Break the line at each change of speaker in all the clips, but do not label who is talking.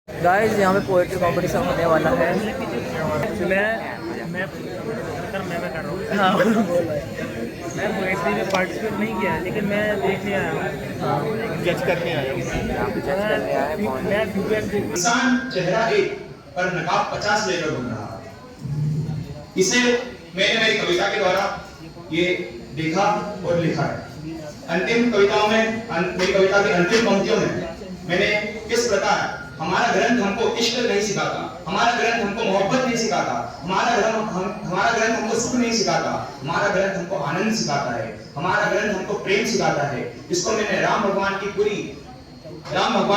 Guys यहाँ पे poetry competition होने वाला है।
मैं कर रहा हूँ।
हाँ
मैं पोएट्री में पार्टिसिपेट नहीं किया है, लेकिन मैं देखने आया हूँ।
जज करने आया हूँ।
इंसान चेहरा एक पर नकाब 50 लेकर घूम रहा है। इसे मैंने मेरी कविता के द्वारा ये देखा और लिखा है। अंतिम कविताओं में मेरी कविता की अंतिम पंक्तियों में मैंने किस प्रकार हमारा ग्रंथ हमको इश्क नहीं सिखाता, हमारा ग्रंथ हमको मोहब्बत नहीं सिखाता, हमारा ग्रंथ हमको सुख नहीं सिखाता, हमारा ग्रंथ हमको आनंद सिखाता है, हमारा ग्रंथ हमको प्रेम सिखाता है। इसको मैंने राम भगवान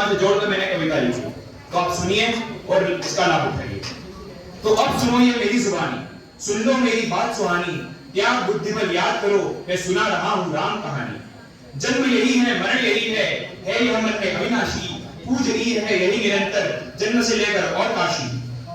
से जोड़कर मैंने कविता लिखी। तो आप सुनिए और इसका लाभ उठाइए। तो अब सुनो ये मेरी जुबानी, सुन लो मेरी बात सुहानी, त्याग बुद्धि बल याद करो, मैं सुना रहा हूँ राम कहानी। जन्म यही है, मरण यही है यह मन में अविनाशी, पूजनीय है यही निरंतर, जन्म से लेकर और काशी।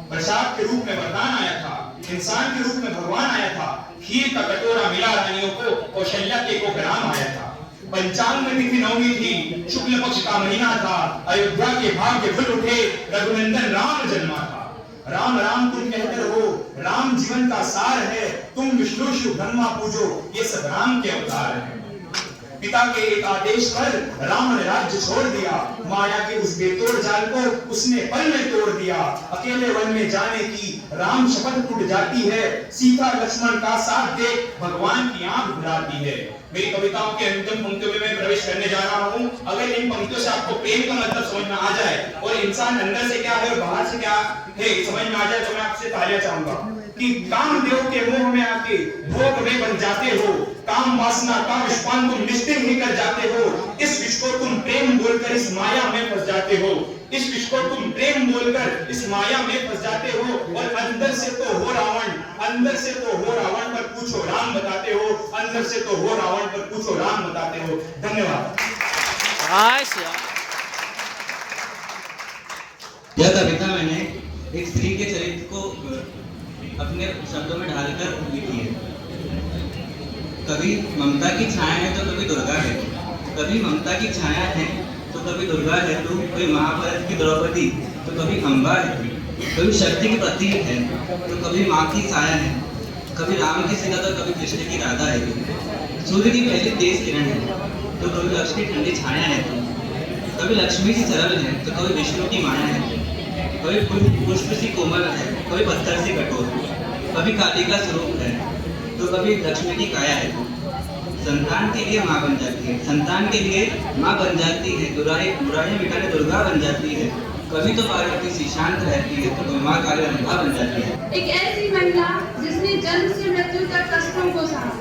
प्रसाद के रूप में वरदान आया था, इंसान के रूप में भगवान आया था, खीर का कटोरा मिला रानियों को, कौशल्या के को ग्राम आया था। पंचांग में तिथि नवमी थी, शुक्ल पक्ष का महीना था, अयोध्या के भाग्य फूल उठे, रघुनंदन राम जन्मा था। राम राम तुम कहते रहो, राम जीवन का सार है, तुम विष्णु शिव ब्रह्मा पूजो, ये सब राम के अवतार है। पिता के एक आदेश पर राम ने राज्य छोड़ दिया, माया के उस बेतोड़ जाल को उसने पल में तोड़ दिया। अकेले वन में जाने की राम शपथ टूट जाती है, सीता लक्ष्मण का साथ दे भगवान की आंख खुलाती है। मेरी कविताओं के अंतिम पंक्तियों में मैं प्रवेश करने जा रहा हूँ। अगर इन पंक्तियों से आपको प्रेम का मतलब समझ में आ जाए और इंसान अंदर से क्या है और बाहर से क्या है समझ में आ जाए, तो मैं आपसे तालियां चाहूंगा कि कामदेव के मोह में आके भोग में बन जाते हो, काम वासना का विषपान तुम निश्चित ही कर जाते हो। इस विष को तुम प्रेम बोलकर इस माया में फंस जाते हो, इस विष को तुम प्रेम बोलकर इस माया में फंस जाते हो। और अंदर से तो हो रावण, अंदर से तो हो रावण पर पूछो राम बताते हो, अंदर से तो हो रावण पर पूछो राम बताते हो। धन्यवाद।
यह कविता मैंने एक स्त्री के चरित्र को अपने शब्दों में ढालकर लिखी है। कभी ममता की छाया है तो कभी दुर्गा है, कभी ममता की छाया है तो कभी दुर्गा है, तो कभी महाभारत की द्रौपदी तो कभी अम्बा है, कभी शक्ति की प्रतीक है तो कभी माँ की छाया है, कभी राम की सीता तो कभी कृष्ण की राधा है, सूर्य की पहली तेज किरण है तो कभी लक्ष्मी की ठंडी छाया है, कभी लक्ष्मी जी सरल है तो कभी विष्णु की माया है, कभी पुष्प सी कोमल है, कभी पत्थर से कठोर, कभी काली का स्वरूप है तो कभी लक्ष्मी की काया है। संतान के लिए माँ बन जाती है, संतान के लिए माँ बन जाती है, बुराई मिटाने दुर्गा बन जाती है, कभी तो पार्वती सी शांत रहती है तो कभी माँ काली रंभा बन जाती है।
एक ऐसी महिला जिसने जन्म से मृत्यु तक कष्टों को सहा,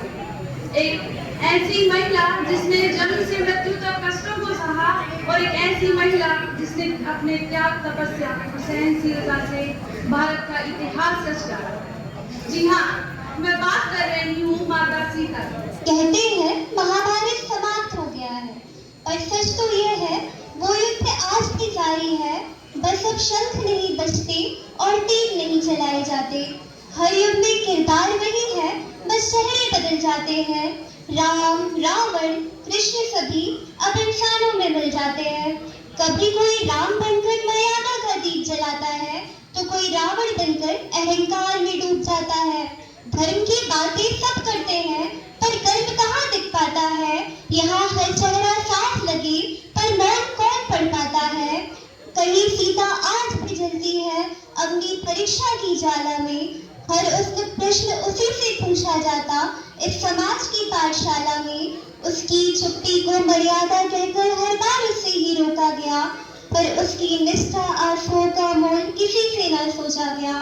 एक ऐसी महिला जिसने जन्म से मृत्यु तक कष्टों को सहा, और एक ऐसी महिला जिसने अपने त्याग, तपस्या और सहनशीलता से भारत का इतिहास रचा। जी हाँ, मैं बात कर रही हूँ माता सीता।
कहते हैं महाभारत समाप्त हो गया है, पर सच तो यह है वो युद्ध आज भी जारी है। बस अब शंख नहीं बजते और तीर नहीं चलाए जाते। हर युग में किरदार वही है, बस चेहरे बदल जाते हैं। राम, रावण, कृष्ण सभी अब इंसानों में मिल जाते हैं। कभी कोई राम बनकर मर्यादा का दीप जलाता है तो कोई रावण बनकर अहंकार में डूब जाता है। धर्म की बातें सब करते हैं पर कर्म कहाँ दिख पाता है। यहाँ हर चेहरा साफ लगे पर मौन कौन पढ़ पाता है। कहीं सीता आज भी जलती है अग्नि परीक्षा की ज्वाला में। हर उसका प्रश्न उसी से पूछा जाता इस समाज की पाठशाला में। उसकी चुप्पी को मर्यादा कहकर हर बार उसे ही रोका गया, पर उसकी निष्ठा आंसुओं का मोल किसी से न सोचा गया।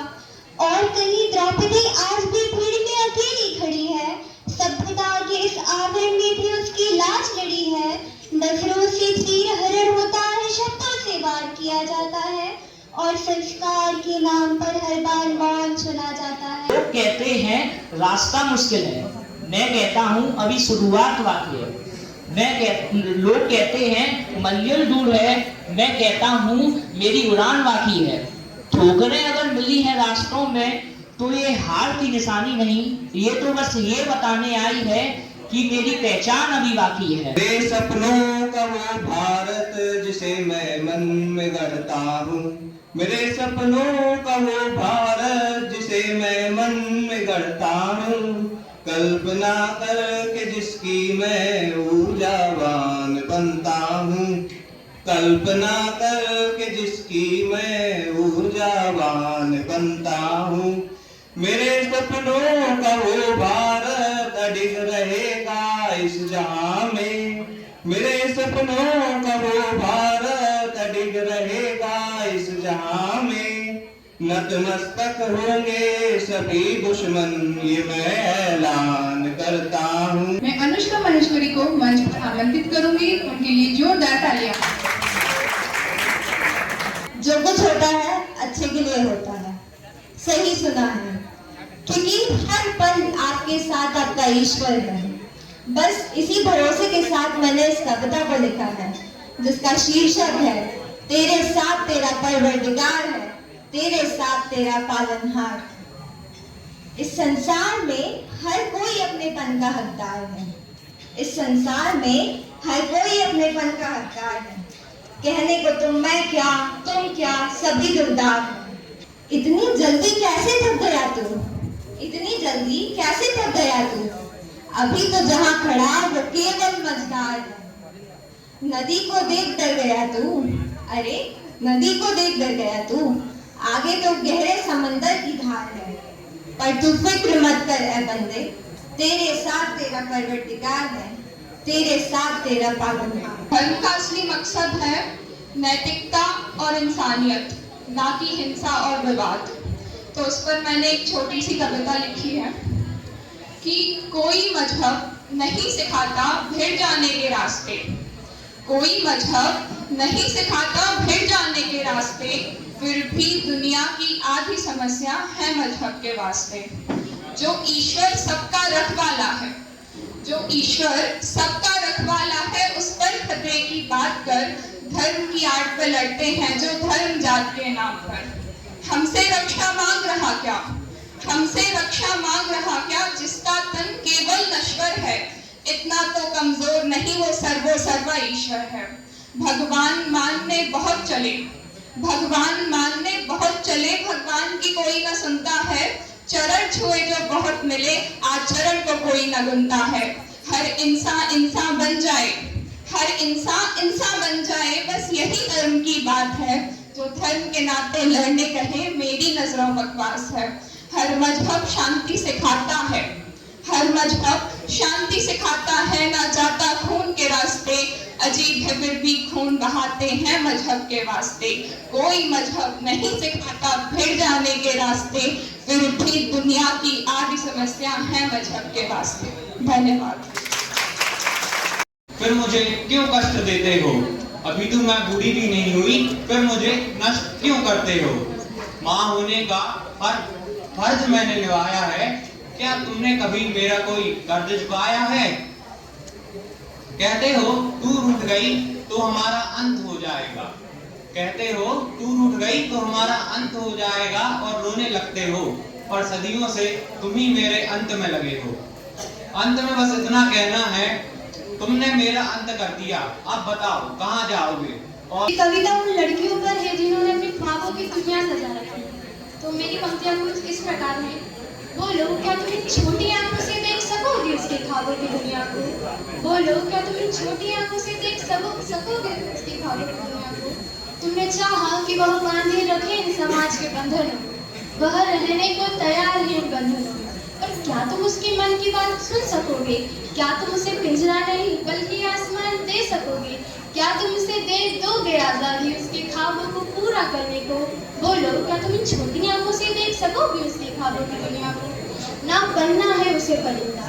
और कहीं द्रौपदी आज भी भीड़ में अकेली खड़ी है, सभ्यता के इस आवरण में भी उसकी लाज लड़ी है। नजरों से चीर हरण होता है, शब्दों से वार किया जाता है, और संस्कार के नाम पर हर बार मौन चुना जाता है।
लोग कहते हैं रास्ता मुश्किल है, मैं कहता हूँ अभी शुरुआत बाकी है। लोग कहते हैं मंजिल दूर है, मैं कहता हूँ मेरी उड़ान बाकी है। ठोकरें अगर मिली है रास्तों में तो ये हार की निशानी नहीं, ये तो बस ये बताने आई है कि मेरी पहचान अभी बाकी है।
सपनों
का वो भारत जिसे मैं मन में गढ़ता हूँ, मेरे सपनों का वो भारत जिसे मैं मन में गढ़ता हूँ, कल्पना करके जिसकी मैं ऊर्जावान बनता हूँ, कल्पना करके जिसकी मैं ऊर्जावान बनता हूँ, मेरे सपनों का वो भारत अडिग रहेगा इस जहां में, मेरे सपनों का वो भारत अडिग रहेगा इस जहां में, नतमस्तक होंगे सभी दुश्मन ये मैं ऐलान करता हूँ।
मैं अनुष्का महेश्वरी को मंच पर आमंत्रित करूंगी, उनके लिए जोरदार तालियां।
जो कुछ होता है अच्छे के लिए होता है, सही सुना है, क्योंकि हर पल आपके साथ आपका ईश्वर है। बस इसी भरोसे के साथ मैंने इस कविता को लिखा है, जिसका शीर्षक है तेरे साथ तेरा परवरदिगार है, तेरे साथ तेरा पालनहार। इस संसार में हर कोई अपनेपन का हकदार है, इस संसार में हर कोई अपनेपन का हकदार है। कहने को तुम क्या सभी दिलदार हैं। इतनी जल्दी कैसे थक गया तू, इतनी जल्दी कैसे थक गया तू, अभी तो जहां खड़ा वो केवल मझधार है। नदी को देख डर गया तू, अरे नदी को देख डर गया तू, आगे तो गहरे समंदर की धार है। पर तू फिक्र मत कर ए बंदे, तेरे साथ तेरा परवरदिगार है, तेरे साथ तेरा पालनहार।
धर्म का असली मकसद है नैतिकता और इंसानियत, ना कि हिंसा और विवाद। तो उस पर मैंने एक छोटी सी कविता लिखी है कि कोई मजहब नहीं सिखाता भिड़ जाने के रास्ते, कोई मजहब नहीं सिखाता भिड़ जाने के रास्ते, फिर भी दुनिया की आधी समस्या है मजहब के वास्ते। जो ईश्वर सबका रखवाला है, जो ईश्वर सबका रखवाला है, उस पर खतरे की बात कर धर्म की आड़ पर लड़ते हैं जो धर्म जात के नाम पर। हमसे रक्षा मांग रहा क्या, हमसे रक्षा मांग रहा क्या, जिसका तन केवल नश्वर है, इतना तो कमजोर नहीं वो सर्वा ईश्वर है। भगवान मानने बहुत चले, भगवान मानने बहुत चले, भगवान की कोई न सुनता है, चरण छुए जो बहुत मिले, आचरण को कोई न गुनता है। हर इंसान बन जाए, हर इंसान बन जाए, बस यही धर्म की बात है। जो धर्म के नाते लड़ने कहे मेरी नजरों बकवास है। हर मजहब शांति सिखाता है, हर मजहब शांति सिखाता है, ना जाता खून के रास्ते, अजीब है फिर भी खून बहाते हैं मजहब के वास्ते। कोई मजहब नहीं सिखाता भिड़ जाने के रास्ते, फिर भी दुनिया की आधी समस्या है मजहब के वास्ते। धन्यवाद।
फिर मुझे क्यों कष्ट देते हो, अभी तो मैं बूढ़ी भी नहीं हुई, फिर मुझे नष्ट क्यों करते हो। माँ होने का फर्ज मैंने निभाया है, क्या तुमने कभी मेरा कोई कर्ज चुकाया है। कहते हो तू रूठ गई तो हमारा अंत हो जाएगा, कहते हो तू रूठ गई तो हमारा अंत हो जाएगा, और रोने लगते हो, और सदियों से तुम ही मेरे अंत में लगे हो। अंत में बस इतना कहना है, तुमने मेरा अंत कर दिया, अब बताओ कहाँ जाओगे। और
कविता उन लड़कियों पर है जिन्होंने अपनी ख्वाबों की दुनिया सजा रखी है। तो मेरी पंक्तियां कुछ इस प्रकार हैं। बोलो क्या तुम इन छोटी आंखों से देख सकोगे उसके ख्वाबों की दुनिया को, बोलो क्या तुम इन छोटी आंखों से देख सकोगे उसके ख्वाबों की दुनिया को। तुमने चाहा कि वह बांधे रखे इन समाज के बंधनों, वह रहने को तैयार है इन बंधनों, पर क्या तुम उसके मन की बात सुन सकोगे, क्या तुम उसे पिंजरा नहीं बल्कि आसमान दे सकोगे, क्या तुम उसे दे दोगे आजादी उसके ख्वाबों को पूरा करने को। बोलो क्या तुम इन छोटी आंखों से देख सकोगे उसके ख्वाबों की दुनिया को। ना बनना है उसे परिंदा,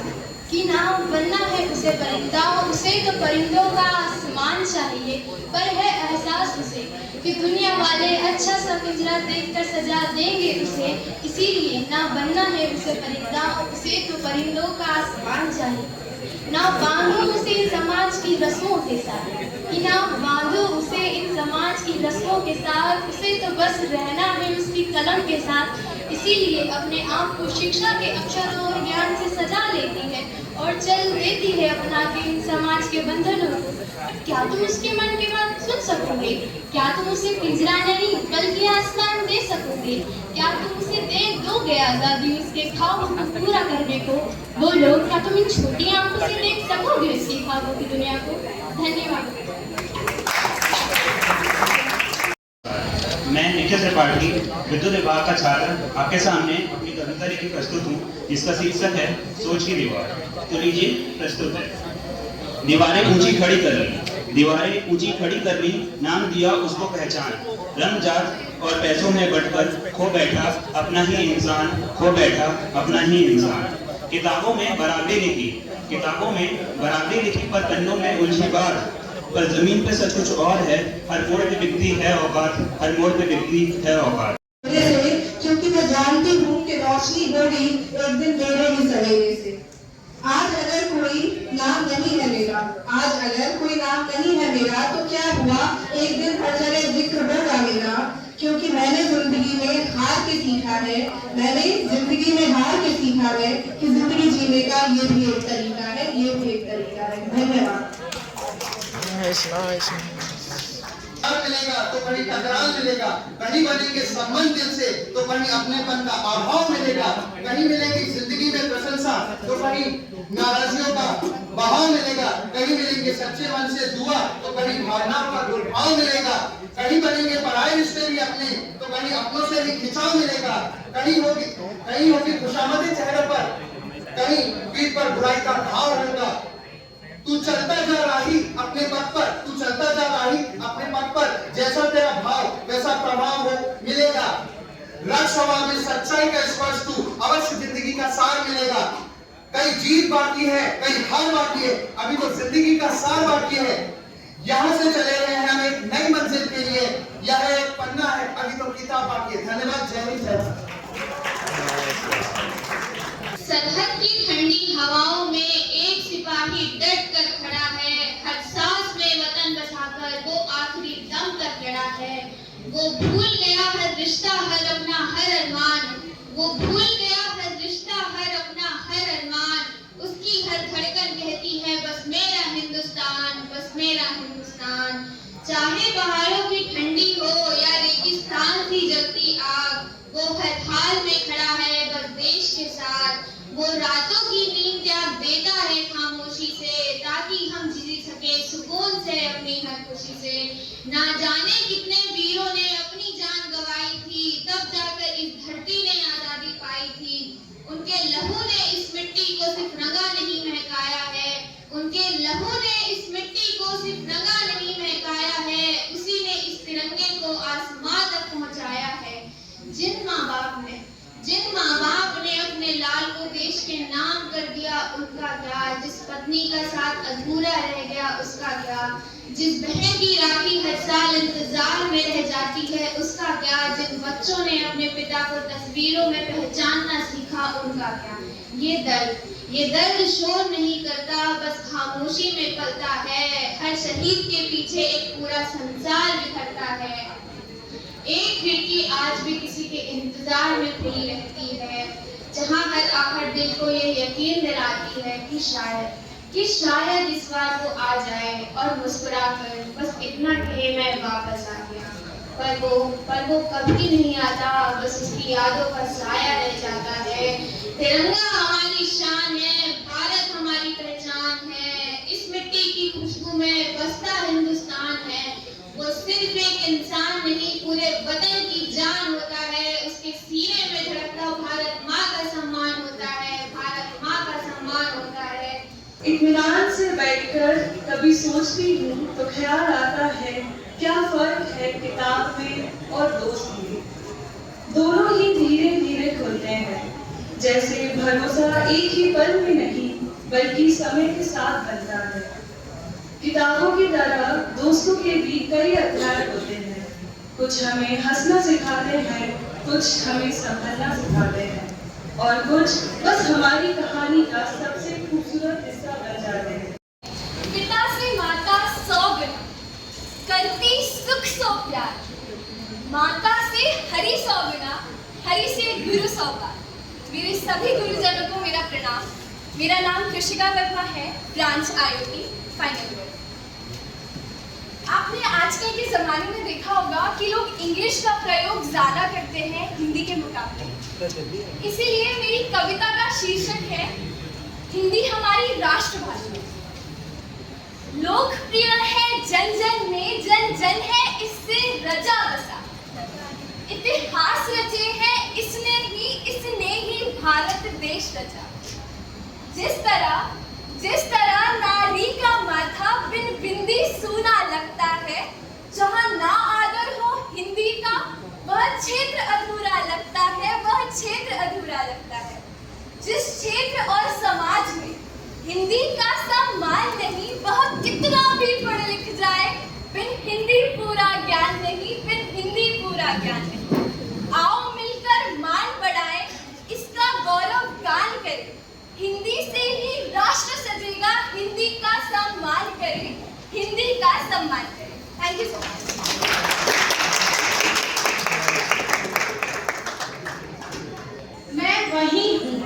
कि ना बनना है उसे परिंदा, उसे तो परिंदों का आसमान चाहिए, पर है एहसास उसे कि दुनिया वाले अच्छा सा पिंजरा देखकर सजा देंगे उसे, इसीलिए ना बनना है उसे परिंदा, उसे तो परिंदों का आसमान चाहिए। ना बांधो उसे समाज की रस्मों के साथ, कि ना बांधो उसे इन समाज की रस्मों के साथ, उसे तो बस रहना है उसकी कलम के साथ। इसीलिए अपने आप को शिक्षा के अक्षरों और ज्ञान से सजा लेती है और चल देती है अपना के इन समाज के बंधनों को। क्या तुम उसके मन की बात सुन सकोगे? क्या तुम उसे पिंजरा नहीं बल्कि आसमान दे सकोगे? क्या तुम उसे दे दोगे आजादी उसके ख्वाबों को पूरा करने को? वो लोग, क्या तुम इन छोटी आंखों से देख सकोगे उसकी ख्वाबों की दुनिया को? धन्यवाद।
मैं निखिल त्रिपाठी, विद्युत विभाग का छात्र, आपके सामने अपनी कविता लिखी प्रस्तुत हूँ, जिसका शीर्षक है सोच की दीवार। तो लीजिए प्रस्तुत है। दीवारें ऊंची खड़ी कर ली, दीवारें ऊंची खड़ी कर ली, नाम दिया उसको पहचान। रंग जात और पैसों में बंटकर खो बैठा अपना ही इंसान, खो बैठा अपना ही इंसान। किताबों में बराबरी लिखी, किताबों में बराबरी लिखी, पर पन्नों में उलझी बात। पर जमीन पे सब कुछ और है, हर मोड़ पे बिकती है औकात, हर मोड़ पे बिकती है औकात।
क्योंकि मैं जानती हूँ कि रोशनी होगी एक दिन मेरे ही सवेरे से। आज अगर कोई नाम नहीं है मेरा, आज अगर कोई नाम नहीं है मेरा, तो क्या हुआ, एक दिन हर जगह जिक्र होगा मेरा। क्योंकि मैंने जिंदगी में हार के सीखा है, मैंने जिंदगी में हार के सीखा है कि जिंदगी जीने का ये भी एक तरीका है, ये भी एक तरीका है। धन्यवाद।
मिलेगा तो कहीं टकराव मिलेगा, कहीं बनेंगे संबंध दिल से तो कहीं अपनेपन का अभाव मिलेगा, कहीं मिलेगी जिंदगी में प्रशंसा तो कहीं नाराजियों का बहाव मिलेगा, कहीं मिलेंगे सच्चे मन से दुआ तो कहीं भावनाओं का दुर्भाव मिलेगा, कहीं बनेंगे पराये रिश्ते भी अपने तो कहीं अपनों से भी खिंचाव मिलेगा, कहीं होगी खुशामदी चेहरे पर, कहीं पीठ पर बुराई का घाव होगा। तू चलता जा रही अपने पथ पर, तू चलता जा रही अपने पथ पर, जैसा तेरा भाव वैसा प्रभाव हो मिलेगा। रख स्वभाव में सच्चाई का स्पर्श, तू अवश्य जिंदगी का सार मिलेगा। कहीं जीत बाकी है, कहीं हार बाकी है, अभी तो जिंदगी का सार बाकी है। यहाँ से चले रहे हैं हम एक नई मंजिल के लिए, यह एक पन्ना है, अभी तो किताब बाकी है। धन्यवाद। जय हिंद, जय भारत।
सरहद की ठंडी हवाओं में एक सिपाही डट कर खड़ा है, हर सांस में वतन बसाकर वो आखिरी दम तक लड़ा है। वो भूल गया हर रिश्ता हर अपना हर अरमान, वो भूल गया हर रिश्ता हर अपना हर अरमान। उसकी हर धड़कन कहती है बस मेरा हिंदुस्तान, बस मेरा हिंदुस्तान। चाहे पहाड़ों की ठंडी हो या रेगिस्तान की जलती आग, वो हर हाल में खड़ा है बस देश के साथ। वो रातों की नींद त्याग देता है खामोशी से, ताकि हम जी सके सुकून से अपनी हर खुशी से। ना जाने कितने वीरों ने अपनी जान गंवाई थी, तब जाकर इस धरती ने आजादी पाई थी। उनके लहू ने इस मिट्टी को सिर्फ रंगा नहीं महकाया है, उनके लहू ने इस मिट्टी को सिर्फ रंगा नहीं महकाया है, उसी ने इस तिरंगे को आसमां तक पहुंचाया है। जिन माँ बाप ने अपने लाल को देश के नाम कर दिया, उनका क्या? जिस पत्नी का साथ अधूरा रह गया, उसका क्या? जिस बहन की राखी हर साल इंतजार में रह जाती है, उसका क्या? जिन बच्चों ने अपने पिता को तस्वीरों में पहचानना सीखा, उनका क्या? ये दर्द शोर नहीं करता, बस खामोशी में पलता है। हर शहीद के पीछे एक पूरा संसार बिखरता है। एक खिड़की आज भी किसी के इंतजार में खुली रहती है, जहां हर आखिर दिल को ये यकीन दिलाती है कि शायद इस बार वो आ जाए और मुस्कुराकर बस इतना कहे मैं वापस आ गया। पर वो कभी नहीं आता, बस उसकी यादों का साया रह जाता है। तिरंगा हमारी शान है, भारत हमारी पहचान है, इस मिट्टी की खुशबू में बसता हिंदुस्तान है। वो सिर्फ एक इंसान नहीं, पूरे वतन की जान होता है। उसके सीने में धड़कता भारत माँ का सम्मान होता है, भारत माँ का सम्मान होता है।
इत्मीनान से बैठकर कभी सोचती हूँ तो ख्याल आता है, क्या फर्क है किताब में और दोस्ती में। दोनों ही धीरे धीरे खुलते हैं, जैसे भरोसा एक ही पल में नहीं बल्कि समय के साथ बनता है। किताबों की तरह दोस्तों के भी कई अध्याय होते हैं, कुछ हमें हंसना सिखाते हैं, कुछ हमें संभलना सिखाते हैं, और कुछ बस हमारी कहानी का सबसे खूबसूरत हिस्सा बन जाते हैं।
पिता से माता 100 गुना,
माता से हरि सौ गुना, हरि से गुरु सौ का। मेरे सभी गुरुजनों को मेरा प्रणाम। मेरा नाम कृषिका वर्मा है, ब्रांच IOT फाइनल ईयर। आपने आजकल के ज़माने में देखा होगा कि लोग इंग्लिश का प्रयोग ज़्यादा करते हैं हिंदी के मुकाबले। इसीलिए मेरी कविता का शीर्षक है हिंदी हमारी राष्ट्रभाषा। लोकप्रिय है जन जन में, जन जन है इससे रचा बसा। इतिहास रचे है इसने ही भारत देश रचा। जिस तरह नारी का माथा बिन बिंदी सूना लगता है, जहाँ ना आदर हो हिंदी का वह क्षेत्र अधूरा लगता है, वह क्षेत्र अधूरा लगता है। जिस क्षेत्र और समाज में हिंदी का सम्मान नहीं, वह कितना भी पढ़ लिख जाए, बिन हिंदी पूरा ज्ञान नहीं, बिन हिंदी पूरा ज्ञान नहीं। आओ मिलकर मान बढ़ाएं, इसका गौरव गान करें। हिंदी से ही राष्ट्र सजेगा, हिंदी का सम्मान करें, हिंदी का सम्मान करें। Thank you so much.
मैं वही हूँ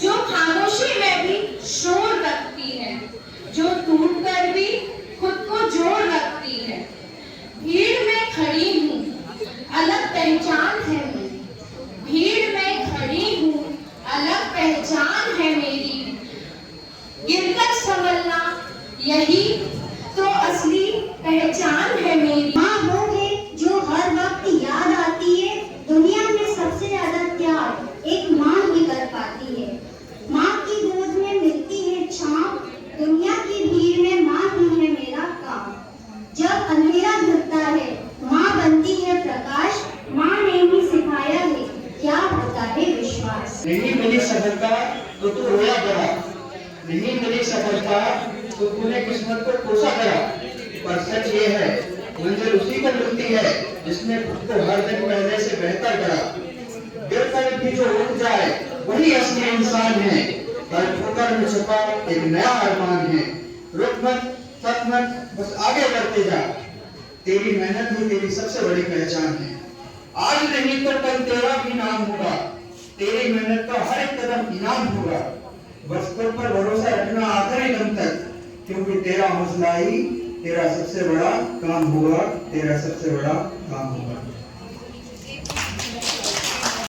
जो खामोशी में भी शोर रखती है, जो टूट कर भी खुद को जोड़ रखती है। भीड़ में खड़ी हूँ, अलग पहचान है मेरी। भीड़ में खड़ी हूँ, अलग पहचान है मेरी। गिरकर संभलना यही तो असली पहचान है मेरी।
माँ वो है जो हर वक्त याद आती है। दुनिया में सबसे ज्यादा प्यार एक माँ ही कर पाती है। माँ की गोद में मिलती है छाँव, दुनिया की भीड़ में माँ ही है मेरा काम। जब अंधेरा घुटता है माँ बनती है प्रकाश। माँ ने ही सिखाया है क्या होता है विश्वास।
नहीं मिली सफलता तो तू रोया करा, नहीं मिली सफलता तो तूने किस्मत को कोसा करा। पर सच ये है मंजिल उसी को मिलती है जिसने खुद को हर दिन पहले से बेहतर करा। गिर कर भी जो उठ जाए वही असली इंसान है, पर ठोकर में छुपा एक नया अरमान है। रुक मत, थक मत, बस आगे बढ़ते जा। तेरी मेहनत ही तेरी सबसे बड़ी पहचान है। आज नहीं तो कल तेरा भी नाम होगा, तेरी मेहनत का हर एक कदम इनाम होगा। बस तुम पर भरोसा रखना आखिरी दम तक, क्योंकि तेरा हौसला ही तेरा सबसे बड़ा काम होगा, तेरा सबसे बड़ा काम होगा।